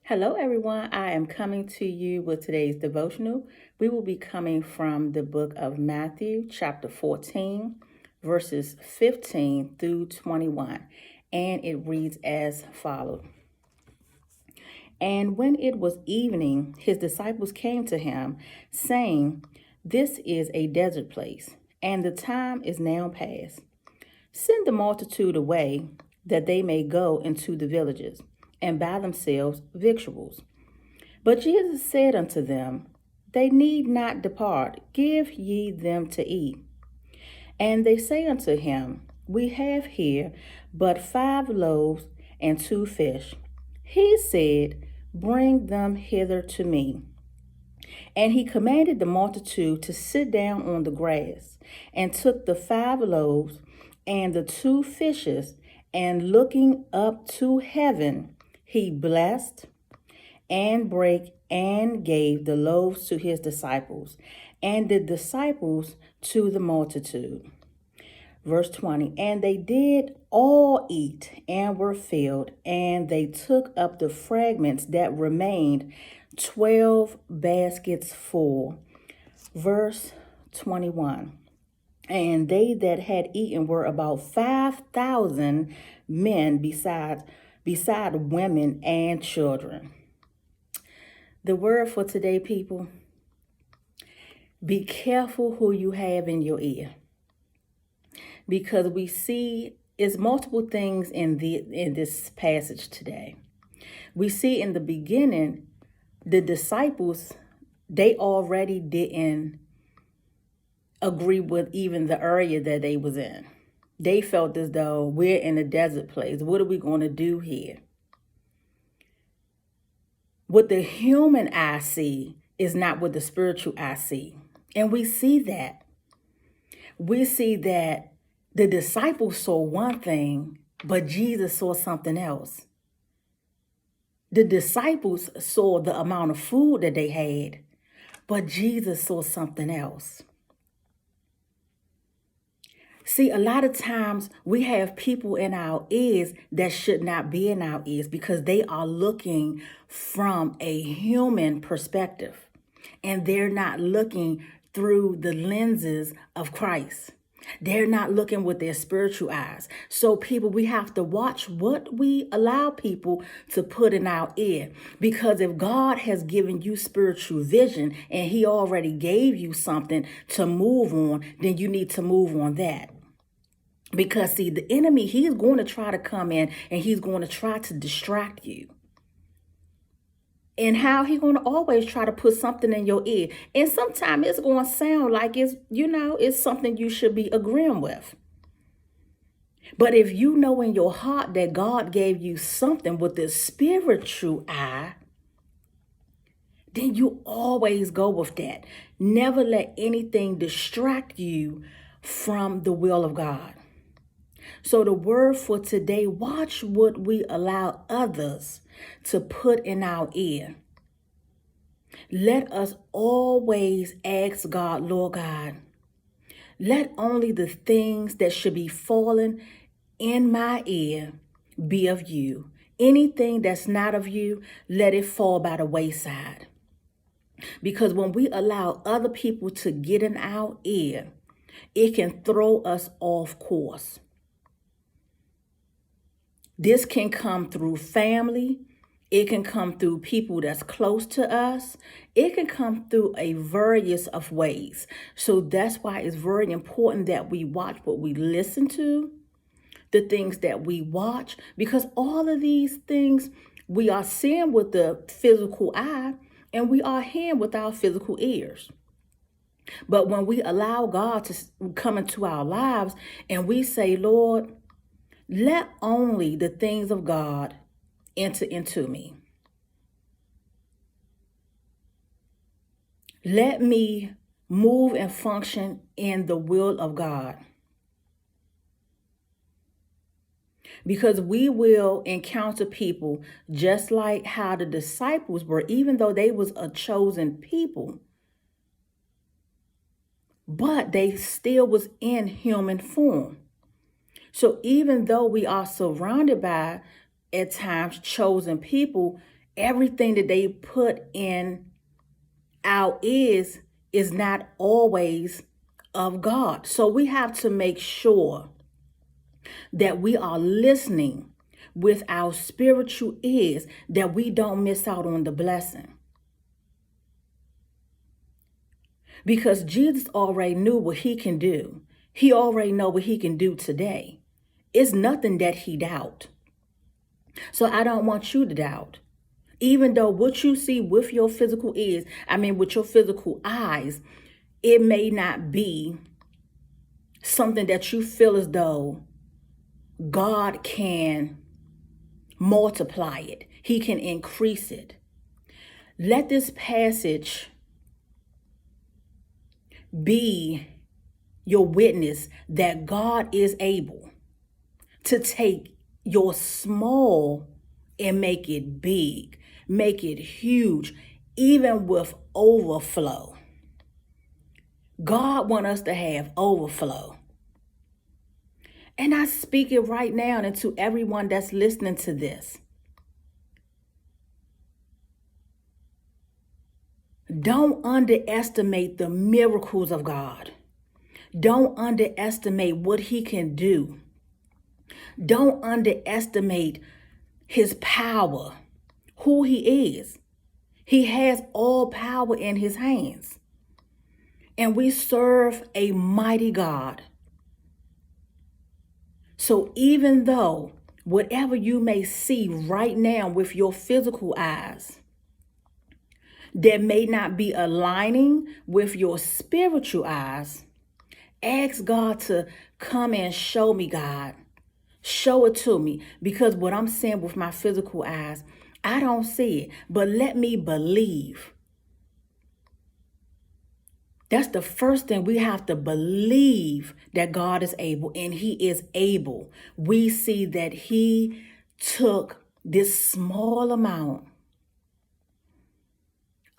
Hello, everyone. I am coming to you with today's devotional. We will be coming from the book of Matthew, chapter 14, verses 15 through 21. And it reads as follows. And when it was evening, his disciples came to him, saying, "This is a desert place, and the time is now past. Send the multitude away, that they may go into the villages, and buy themselves victuals." But Jesus said unto them, They need not depart, give ye them to eat. And they say unto him, We have here but 5 loaves and 2 fish. He said, Bring them hither to me. And he commanded the multitude to sit down on the grass, and took the 5 loaves and the 2 fishes, and looking up to heaven, he blessed and brake and gave the loaves to his disciples, and the disciples to the multitude. Verse 20, and they did all eat and were filled, and they took up the fragments that remained, 12 baskets full. Verse 21, and they that had eaten were about 5,000 men, beside women and children. The word for today, people: be careful who you have in your ear, because we see it's multiple things in this passage today. We see in the beginning, the disciples, they already didn't agree with even the area that they was in. They felt as though, we're in a desert place. What are we going to do here? What the human eye see is not what the spiritual eye see. And we see that. We see that the disciples saw one thing, but Jesus saw something else. The disciples saw the amount of food that they had, but Jesus saw something else. See, a lot of times we have people in our ears that should not be in our ears, because they are looking from a human perspective, and they're not looking through the lenses of Christ. They're not looking with their spiritual eyes. So people, we have to watch what we allow people to put in our ear, because if God has given you spiritual vision and he already gave you something to move on, then you need to move on that. Because see, the enemy, he's going to try to come in and he's going to try to distract you. And how he's going to always try to put something in your ear. And sometimes it's going to sound like it's something you should be agreeing with. But if you know in your heart that God gave you something with the spiritual eye, then you always go with that. Never let anything distract you from the will of God. So the word for today: watch what we allow others to put in our ear. Let us always ask God, Lord God, let only the things that should be falling in my ear be of you. Anything that's not of you, let it fall by the wayside. Because when we allow other people to get in our ear, it can throw us off course. This can come through family. It can come through people that's close to us. It can come through a various of ways. So that's why it's very important that we watch what we listen to, the things that we watch, because all of these things we are seeing with the physical eye, and we are hearing with our physical ears. But when we allow God to come into our lives and we say, Lord, let only the things of God enter into me. Let me move and function in the will of God. Because we will encounter people just like how the disciples were, even though they was a chosen people, but they still was in human form. So even though we are surrounded by, at times, chosen people, everything that they put in our ears is not always of God. So we have to make sure that we are listening with our spiritual ears, that we don't miss out on the blessing. Because Jesus already knew what he can do. He already know what he can do today. It's nothing that he doubt. So I don't want you to doubt. Even though what you see with your physical ears, with your physical eyes, it may not be something that you feel as though God can multiply it. He can increase it. Let this passage be your witness that God is able to take your small and make it big, make it huge, even with overflow. God wants us to have overflow. And I speak it right now into everyone that's listening to this. Don't underestimate the miracles of God. Don't underestimate what he can do. Don't underestimate his power, who he is. He has all power in his hands. And we serve a mighty God. So even though whatever you may see right now with your physical eyes, that may not be aligning with your spiritual eyes, ask God to come and show me, God. Show it to me, because what I'm seeing with my physical eyes, I don't see it, but let me believe. That's the first thing. We have to believe that God is able, and he is able. We see that he took this small amount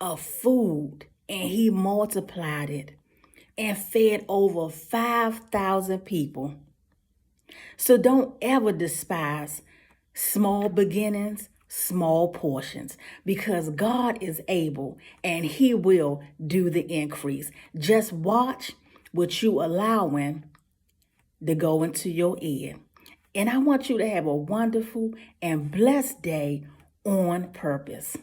of food and he multiplied it and fed over 5,000 people. So don't ever despise small beginnings, small portions, because God is able and he will do the increase. Just watch what you allowing to go into your ear. And I want you to have a wonderful and blessed day on purpose.